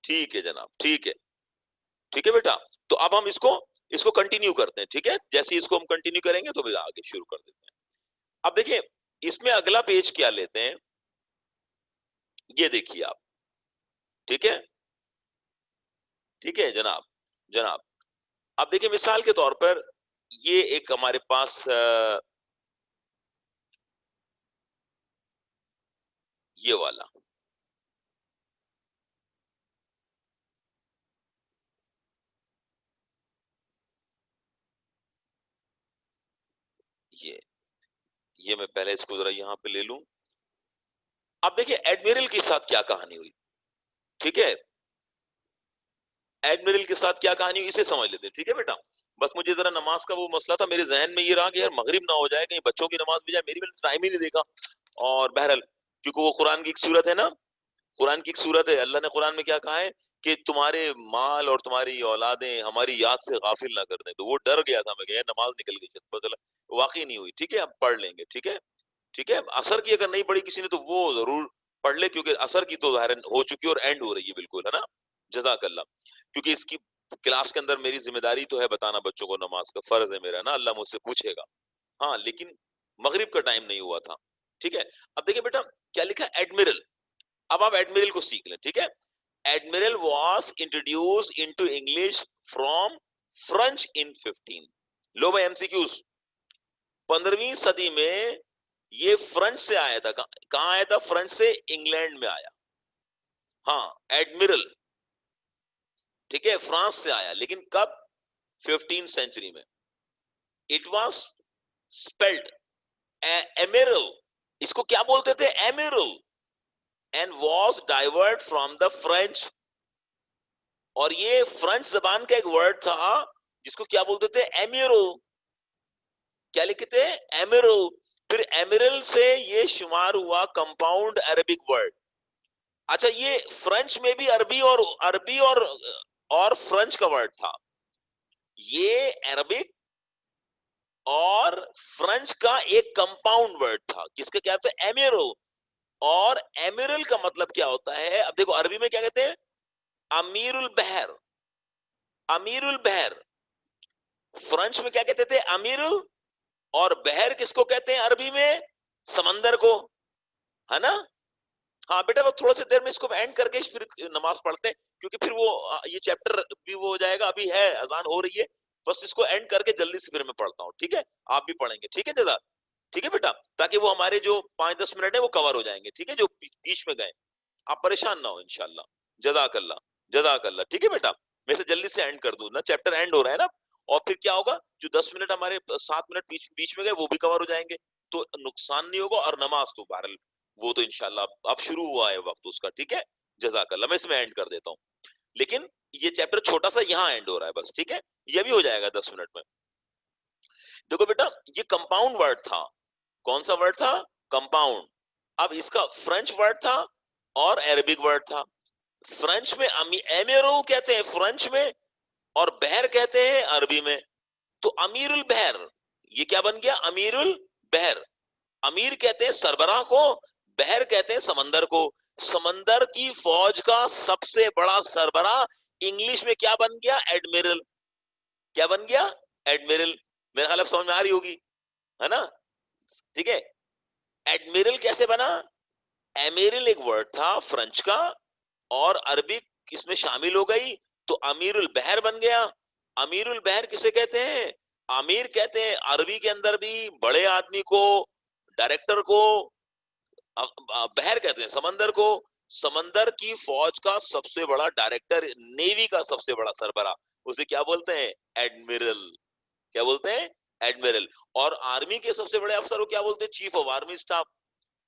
ठीक है जनाब, ठीक है, ठीक है बेटा। तो अब हम इसको इसको कंटिन्यू करते हैं, ठीक है? जैसे इसको हम कंटिन्यू करेंगे तो फिर आगे शुरू कर देते हैं। अब देखिए, इसमें अगला पेज क्या लेते हैं, ये देखिए आप, ठीक है? ठीक है जनाब, जनाब। अब देखिए मिसाल के तौर पर, ये एक हमारे पास ये वाला, ये ये मैं पहले इसको जरा यहाँ पे ले लूं। अब देखिए एडमिरल के साथ क्या कहानी हुई, ठीक है? एडमिरल के साथ क्या कहानी हुई, इसे समझ लेते हैं, ठीक है बेटा? बस मुझे जरा नमाज का वो मसला था, मेरे जहन में ये रहा कि यार मगरिब ना हो जाए, कहीं बच्चों की नमाज भी जाए, मेरी मैंने टाइम ही नहीं देखा। और बहरहाल, क्योंकि वो कुरान की एक सूरत है ना, कुरान की एक सूरत है, अल्लाह ने कुरान में क्या कहा है कि तुम्हारे माल और तुम्हारी औलादें हमारी याद से गाफिल ना कर दें। तो वो डर गया था, मैं गया नमाज निकल गई, पता चला वाकई नहीं हुई, ठीक है? अब पढ़ लेंगे, ठीक है? ठीक है, असर की अगर नहीं पढ़ी किसी ने तो वो जरूर पढ़ ले, क्योंकि असर की तो जाहिर हो चुकी है और एंड हो रही है, बिल्कुल, है ना? जज़ाकल्लाह। क्योंकि इसकी क्लास के अंदर मेरी जिम्मेदारी तो है बताना बच्चों को, नमाज का फर्ज है मेरा ना, अल्लाह मुझसे पूछेगा। हाँ, लेकिन मगरिब का टाइम नहीं हुआ था, ठीक है? अब देखिए बेटा, क्या लिखा है, एडमिरल। अब आप एडमिरल को सीख लें, ठीक है? Admiral was introduce into English from French in 15। लो भाई एमसीक्यूज, 15वीं सदी में ये फ्रेंच से आया था। कहां आया था? फ्रेंच से इंग्लैंड में आया। हाँ, एडमिरल, ठीक है, फ्रांस से आया, लेकिन कब? 15 सेंचुरी में। इट वॉज स्पेल्ड एमिरल, इसको क्या बोलते थे? Admiral. And was divert from the French, और ये फ्रेंच जबान का एक वर्ड था जिसको क्या बोलते थे? एमिरल। क्या लिखे थे? एमिरल। फिर एमिरल से ये शुमार हुआ कंपाउंड अरबिक वर्ड। अच्छा, ये फ्रेंच में भी अरबी और फ्रेंच का वर्ड था। ये अरबिक और फ्रेंच का एक कंपाउंड वर्ड था, किसका? क्या था? एमिरल। और एमिरल का मतलब क्या होता है? अब देखो, अरबी में क्या कहते हैं? अमीरुल बहर, अमीरुल बहर। फ्रेंच में क्या कहते थे? अमीरुल। और बहर किसको कहते हैं अरबी में? समंदर को, है ना? हाँ बेटा, वो थोड़ा सी देर में इसको एंड करके फिर नमाज पढ़ते हैं, क्योंकि फिर वो ये चैप्टर भी वो हो जाएगा, अभी है, अजान हो रही है। बस इसको एंड करके जल्दी से फिर मैं पढ़ता हूँ, ठीक है? आप भी पढ़ेंगे, ठीक है दादा? ठीक है बेटा, ताकि वो हमारे जो 5-10 मिनट है वो कवर हो जाएंगे, ठीक है, जो बीच में गए। आप परेशान ना हो इंशाल्लाह। जज़ाकल्लाह, जज़ाकल्लाह, ठीक है बेटा? मैं से जल्दी से एंड कर दूं ना, चैप्टर एंड हो रहा है ना। और फिर क्या होगा, जो 10 मिनट हमारे 7 मिनट बीच बीच में गए वो भी कवर हो जाएंगे, तो नुकसान नहीं होगा। और नमाज तो बहरहाल वो तो इंशाल्लाह अब शुरू हुआ है वक्त उसका, ठीक है? जज़ाकल्लाह, मैं इसमें एंड कर देता हूँ। लेकिन ये चैप्टर छोटा सा यहाँ एंड हो रहा है बस, ठीक है? ये भी हो जाएगा 10 मिनट में। देखो बेटा, ये कंपाउंड वर्ड था। कौन सा वर्ड था? कंपाउंड। अब इसका फ्रेंच वर्ड था और अरबिक वर्ड था। फ्रेंच में एमिरुल कहते हैं फ्रेंच में, और बहर कहते हैं अरबी में। तो अमीरुल बहर, ये क्या बन गया? अमीरुल बहर। अमीर कहते हैं सरबराह को, बहर कहते हैं समंदर को। समंदर की फौज का सबसे बड़ा सरबराह इंग्लिश में क्या बन गया? एडमिरल। क्या बन गया? एडमिरल। मेरे ख्याल समझ में आ रही होगी, है ना? ठीक है। एडमिरल कैसे बना? एमिरल एक वर्ड था फ्रेंच का, और अरबिक इसमें शामिल हो गई, तो अमीरुल बहर बन गया। अमीरुल बहर किसे कहते हैं? अमीर कहते हैं अरबी के अंदर भी बड़े आदमी को, डायरेक्टर को। बहर कहते हैं समंदर को। समंदर की फौज का सबसे बड़ा डायरेक्टर, नेवी का सबसे बड़ा सरबरा, उसे क्या बोलते हैं? एडमिरल। क्या बोलते हैं? एडमिरल। और आर्मी के सबसे बड़े अफसर को क्या बोलते हैं? Chief of army staff.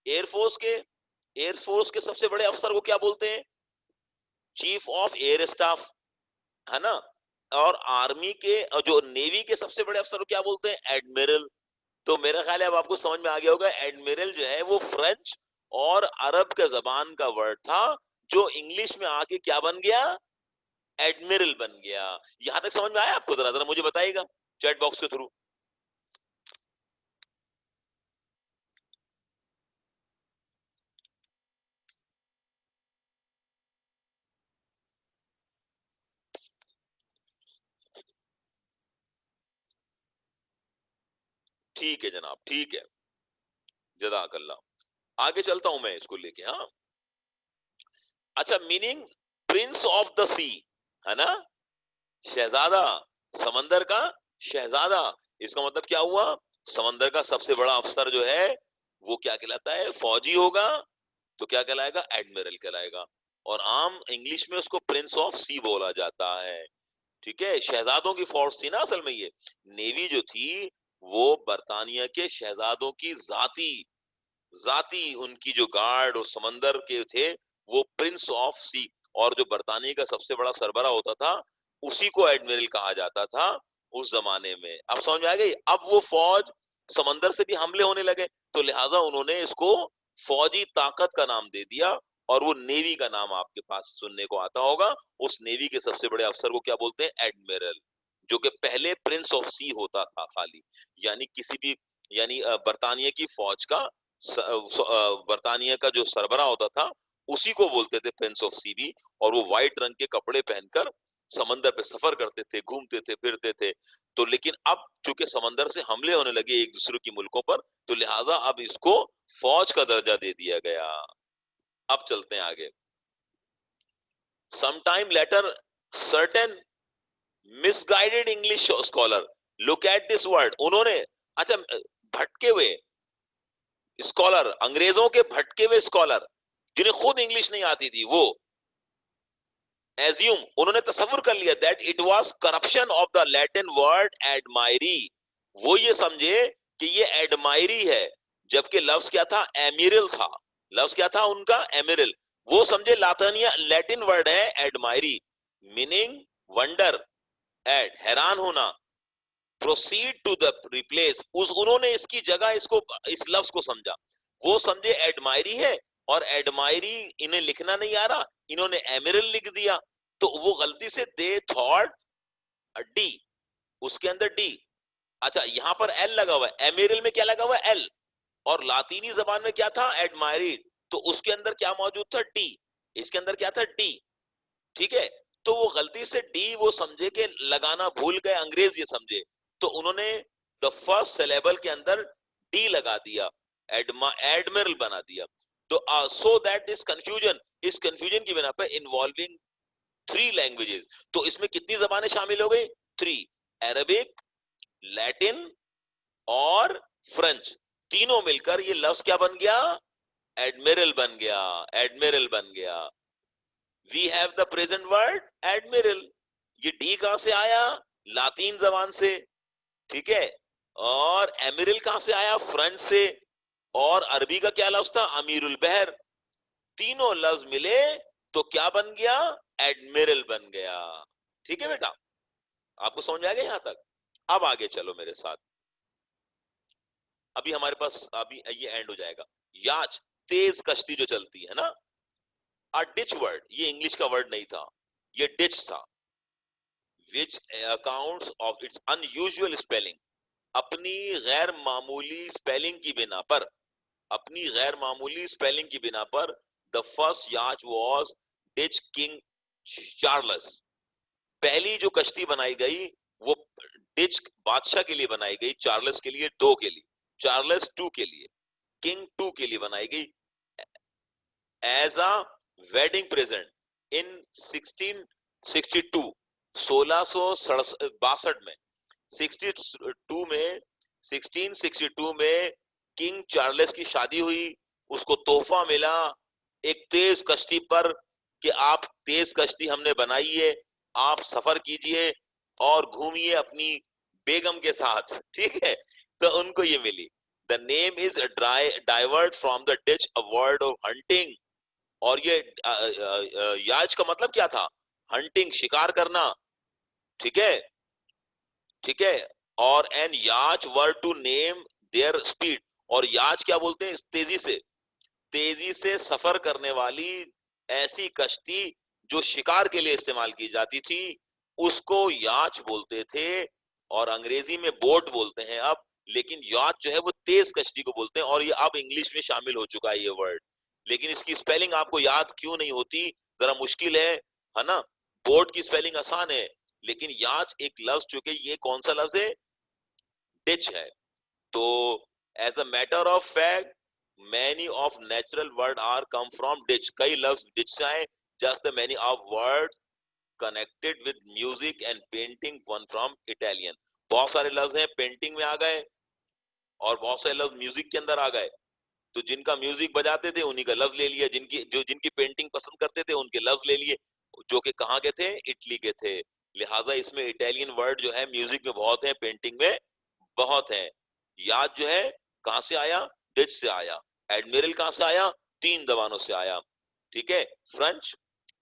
Air force के सबसे बड़े अफसर को क्या बोलते हैं? चीफ ऑफ एयर स्टाफ, है ना? और आर्मी के, जो नेवी के सबसे बड़े अफसर को क्या बोलते हैं? एडमिरल। तो मेरा ख्याल है अब आपको समझ में आ गया होगा, एडमिरल जो है वो फ्रेंच और अरब के जबान का वर्ड था, जो इंग्लिश में आके क्या बन गया? एडमिरल बन गया। यहां तक समझ में आया आपको? जरा जरा मुझे बताइएगा चैट बॉक्स के थ्रू। ठीक है जनाब, ठीक है, जज़ाकल्लाह। आगे चलता हूं मैं इसको लेके। हाँ, अच्छा, मीनिंग प्रिंस ऑफ द सी, है ना? शहजादा, समंदर का शहजादा। इसका मतलब क्या हुआ? समंदर का सबसे बड़ा अफसर जो है वो क्या कहलाता है? फौजी होगा, तो क्या कहलाएगा? एडमिरल कहलाएगा। और आम इंग्लिश में उसको प्रिंस ऑफ सी बोला जाता है। ठीक है, शहजादों की फोर्स थी ना असल में ये। नेवी जो थी वो बरतानिया के शहजादों की जाती जाती उनकी जो गार्ड और समंदर के थे, वो प्रिंस ऑफ सी। और जो बरतानिया का सबसे बड़ा सरबरा होता था, उसी को एडमिरल कहा जाता था उस जमाने में। अब समझ में आ गई? अब वो फौज, समंदर से भी हमले होने लगे, तो लिहाजा उन्होंने इसको फौजी ताकत का नाम दे दिया। और वो नेवी का नाम आपके पास सुनने को आता होगा। उस नेवी के सबसे बड़े अफसर को क्या बोलते हैं? एडमिरल। जो कि पहले प्रिंस ऑफ सी होता था खाली, यानी किसी भी, यानी बरतानिया की फौज का, बरतानिया का जो सरबरा होता था, उसी को बोलते थे प्रिंस ऑफ सी भी। और वो व्हाइट रंग के कपड़े पहनकर समंदर पे सफर करते थे, घूमते थे, फिरते थे। तो लेकिन अब चूंकि समंदर से हमले होने लगे एक दूसरे की मुल्कों पर, तो लिहाजा अब इसको फौज का दर्जा दे दिया गया। अब चलते हैं आगे। Sometime later, certain misguided English scholar look at this word. उन्होंने, अच्छा, भटके हुए स्कॉलर, अंग्रेजों के भटके हुए स्कॉलर, जिन्हें खुद इंग्लिश नहीं आती थी, वो एज्यूम, उन्होंने तस्वुर कर लिया that it was corruption of the Latin word admire. वो ये समझे कि ये एडमायरी है, जबकि लफ्ज क्या था? एमिरल था। लफ्ज क्या था उनका? एमिरल। वो समझे लातिनिया लैटिन वर्ड है एडमायरी, मीनिंग वंडर, एड हैरान होना। प्रोसीड टू द रिप्लेस, उस उन्होंने इसकी जगह इसको, इस लफ्ज को समझा। वो समझे एडमायरी है, और एडमायरी इन्हें लिखना नहीं आ रहा, इन्होंने एमिरल लिख दिया। तो वो गलती से दे थॉट डी, उसके अंदर डी। अच्छा, यहां पर एल लगा हुआ है, एमिरल में क्या लगा हुआ है? एल। और लातीनी जबान में क्या था? एडमायरी। तो उसके अंदर क्या मौजूद था? डी। इसके अंदर क्या था? डी। ठीक है। तो वो गलती से डी वो समझे कि लगाना भूल गए, अंग्रेज ये समझे, तो उन्होंने द फर्स्ट सिलेबल के अंदर डी लगा दिया, एडमिरल बना दिया। तो सो दैट इज कंफ्यूजन, इस कंफ्यूजन की बिना पे इन्वॉल्विंग थ्री लैंग्वेजेस। तो इसमें कितनी जबानें शामिल हो गई? थ्री, अरबिक, लैटिन और फ्रेंच। तीनों मिलकर ये लफ्ज क्या बन गया? एडमिरल बन गया। एडमिरल बन गया। We have the present word admiral. ये डी कहां से आया? लातीन जबान से। ठीक है। और एमिरल कहां से आया? फ्रेंच से। और अरबी का क्या लफ्ज था? अमीरुल बहर। तीनों लफ्ज मिले तो क्या बन गया? एडमिरल बन गया। ठीक है बेटा, आपको समझ आ गया यहां तक? अब आगे चलो मेरे साथ। अभी हमारे पास, अभी ये एंड हो जाएगा। याच, तेज कश्ती जो चलती है ना, अ डिच वर्ड, ये इंग्लिश का वर्ड नहीं था, ये डिच था, which accounts of its unusual spelling, अपनी गैर मामूली स्पेलिंग की बिना पर, अपनी गैर मामूली स्पेलिंग की बिना पर, द फर्स्ट याच वॉज डिच किंग चार्ल्स, पहली जो कश्ती बनाई गई वो डिच बादशाह के लिए बनाई गई, चार्ल्स के लिए, दो के लिए, चार्ल्स टू के लिए, किंग टू के लिए बनाई गई, as a wedding present in 1662, 1662 में, 62 में, 1662 में किंग चार्ल्स की शादी हुई, उसको तोहफा मिला एक तेज कश्ती पर, कि आप तेज कश्ती हमने बनाई है, आप सफर कीजिए और घूमिए अपनी बेगम के साथ, ठीक है, तो उनको ये मिली। The name is divert from the Dutch, a word of hunting, और ये याज का मतलब क्या था, हंटिंग, शिकार करना, ठीक है, ठीक है, और एन याच वर टू नेम देयर स्पीड, और याच क्या बोलते हैं, तेजी से सफर करने वाली ऐसी कश्ती जो शिकार के लिए इस्तेमाल की जाती थी, उसको याच बोलते थे, और अंग्रेजी में बोट बोलते हैं अब, लेकिन याच जो है वो तेज कश्ती को बोलते हैं, और ये अब इंग्लिश में शामिल हो चुका है ये वर्ड, लेकिन इसकी स्पेलिंग आपको याद क्यों नहीं होती, जरा मुश्किल है ना, बोट की स्पेलिंग आसान है, लेकिन याच एक लफ्ज, चूंकि ये कौन सा लफ्ज है, डिच है, तो as a matter of fact many of natural word are come from ditch, कई लफ्ज ditch से आए, just the many of words connected with music and painting one from Italian, बहुत सारे लफ्ज हैं पेंटिंग में आ गए, और बहुत सारे लफ्ज म्यूजिक के अंदर आ गए, तो जिनका म्यूजिक बजाते थे उन्हीं का लफ्ज ले लिया, जिनकी पेंटिंग पसंद करते थे उनके लफ्ज ले लिए, जो कि कहाँ के थे, इटली के थे, लिहाजा इसमें इटालियन वर्ड जो है म्यूजिक में बहुत है, पेंटिंग में बहुत है। याद जो है कहां से आया, डिच से आया, एडमिरल कहां से आया, तीन जबानों से आया, ठीक है, फ्रेंच,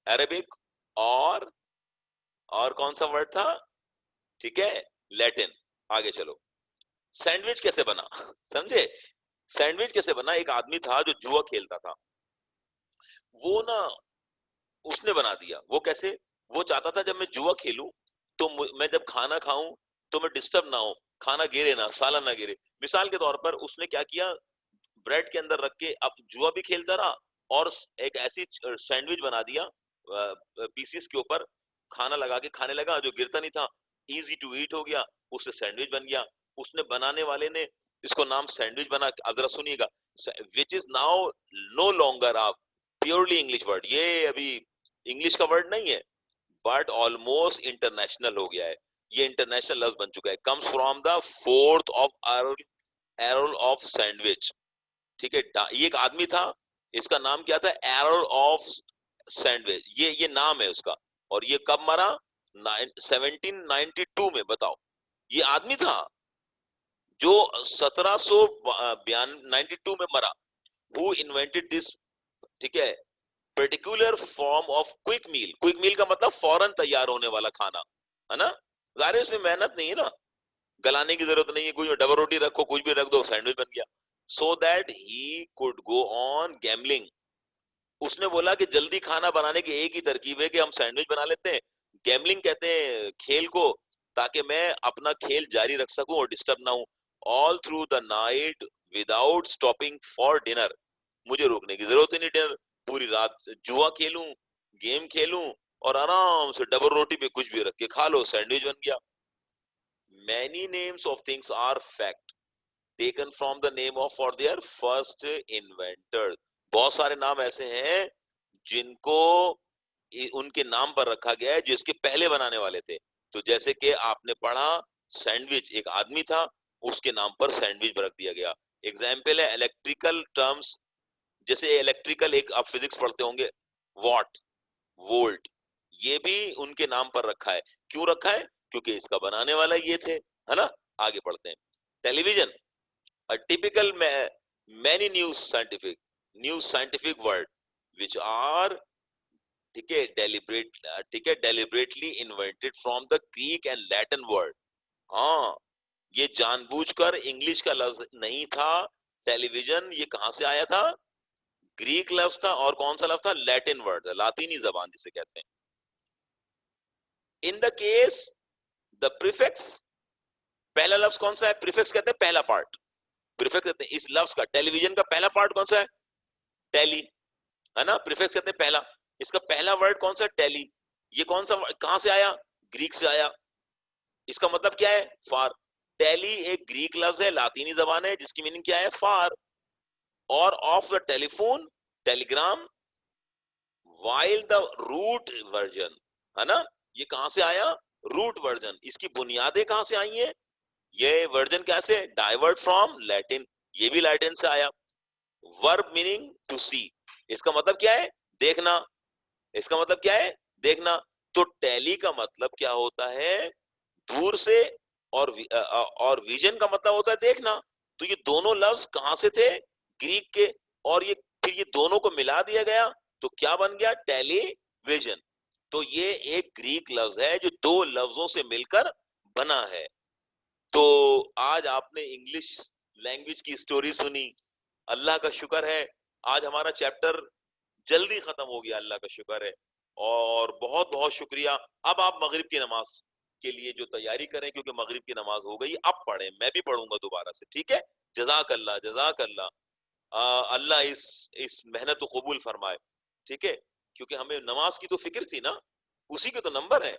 अरेबिक, और कौन सा वर्ड था, ठीक है, लैटिन। आगे चलो, सैंडविच कैसे बना समझे, सैंडविच कैसे बना, एक आदमी था जो जुआ खेलता था, वो ना उसने बना दिया, वो कैसे, वो चाहता था जब मैं जुआ खेलूं तो मैं जब खाना खाऊं तो मैं डिस्टर्ब ना हो, खाना गिरे ना, सालन ना गिरे, मिसाल के तौर पर उसने क्या किया, ब्रेड के अंदर रख के अब जुआ भी खेलता रहा, और एक ऐसी सैंडविच बना दिया पीसीस के ऊपर, खाना लगा के खाने लगा, जो गिरता नहीं था, इजी टू ईट हो गया, उससे सैंडविच बन गया, उसने बनाने वाले ने इसको नाम सैंडविच बना, अब जरा सुनिएगा, which is now no longer a purely English word, ये अभी इंग्लिश का वर्ड नहीं है, बट ऑलमोस्ट इंटरनेशनल हो गया है, ये इंटरनेशनल लफ्ज बन चुका है, comes from the fourth of earl of Sandwich, ठीक है, ये एक आदमी था, इसका नाम क्या था, एरल ऑफ सैंडविच, ये नाम है उसका, और ये कब मरा, 1792 में, बताओ, ये आदमी था जो 1792 में मरा, हु इन्वेंटेड दिस, ठीक है, particular form of quick meal, quick meal का मतलब फौरन तैयार होने वाला खाना, है ना, जाहिर है इसमें मेहनत नहीं है ना, गलाने की जरूरत नहीं है, कुछ डबल रोटी रखो, कुछ भी रख दो, सैंडविच बन गया, so that he could go on gambling, उसने बोला कि जल्दी खाना बनाने की एक ही तरकीब है कि हम सैंडविच बना लेते हैं, गैम्बलिंग कहते हैं खेल को, ताकि मैं अपना खेल जारी रख सकूं और डिस्टर्ब ना हूं, all through the night without stopping for dinner, मुझे रोकने की जरूरत ही नहीं, डिनर पूरी रात जुआ खेलूं, गेम खेलूं, और आराम से डबल रोटी पे कुछ भी रख के खा लो, सैंडविच बन गया। Many names of things are fact taken from the name of for their first inventor, बहुत सारे नाम ऐसे हैं जिनको उनके नाम पर रखा गया है जो इसके पहले बनाने वाले थे, तो जैसे कि आपने पढ़ा सैंडविच, एक आदमी था, उसके नाम पर सैंडविच रख दिया गया, एग्जाम्पल है इलेक्ट्रिकल टर्म्स, जैसे इलेक्ट्रिकल एक आप फिजिक्स पढ़ते होंगे, वॉट, वोल्ट, ये भी उनके नाम पर रखा है, क्यों रखा है, क्योंकि इसका बनाने वाला ये थे, है ना। आगे पढ़ते हैं, television, a typical many new scientific word which are, ठीक है, deliberately invented from the Greek and Latin word, हाँ, ये जानबूझकर इंग्लिश का लफ्ज नहीं था, टेलीविजन ये कहां से आया था, ग्रीक लफ्ज था और कौन सा लफ्ज था? लैटिन वर्ड, लातीनी जबान जिसे कहते हैं। In the case the prefix, पहला लफ्ज कौन सा है? प्रीफिक्स कहते हैं पहला पार्ट, प्रीफिक्स कहते हैं इस लफ्ज का। टेलीविजन का पहला पार्ट कौन सा है? टेली, है ना? प्रीफिक्स कहते हैं पहला, इसका पहला वर्ड कौन सा? टेली। ये कौन सा, कहां से आया? ग्रीक से आया। इसका मतलब क्या है? फार। टेली एक ग्रीक लफ्ज है, लातीनी जबान है, जिसकी मीनिंग क्या है? फार। और of the telephone, telegram, while the root version, है ना? ये कहां से आया? Root version. इसकी बुनियादें कहां से आई हैं? ये वर्जन कैसे? डाइवर्ट फ्रॉम लैटिन, ये भी लैटिन से आया। वर्ब मीनिंग टू सी, इसका मतलब क्या है? देखना। इसका मतलब क्या है? देखना। तो टेली का मतलब क्या होता है? दूर से। और विजन का मतलब होता है देखना। तो ये दोनों लफ्ज कहां से थे? ग्रीक के। और ये फिर ये दोनों को मिला दिया गया तो क्या बन गया? टेलीविजन। तो ये एक ग्रीक लफ्ज है जो दो लफ्जों से मिलकर बना है। तो आज आपने इंग्लिश लैंग्वेज की स्टोरी सुनी, अल्लाह का शुक्र है आज हमारा चैप्टर जल्दी खत्म हो गया, अल्लाह का शुक्र है। और बहुत बहुत शुक्रिया। अब आप मगरिब की नमाज के लिए जो तैयारी करें, क्योंकि मगरिब की नमाज हो गई, अब पढ़ें, मैं भी पढ़ूंगा दोबारा से, ठीक है? जजाक अल्लाह, जजाक अल्लाह। अल्लाह इस मेहनत को कबूल फरमाए, ठीक है? क्योंकि हमें नमाज की तो फिक्र थी ना, उसी के तो नंबर है।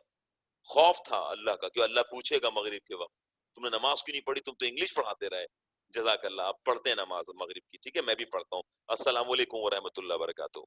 खौफ था अल्लाह का कि अल्लाह पूछेगा मगरिब के वक्त तुमने नमाज क्यों नहीं पढ़ी, तुम तो इंग्लिश पढ़ाते रहे। जजाक अल्लाह। आप पढ़ते हैं नमाज मगरिब की, ठीक है? मैं भी पढ़ता हूँ। अस्सलाम वालेकुम व रहमतुल्लाहि व बरकातुहू।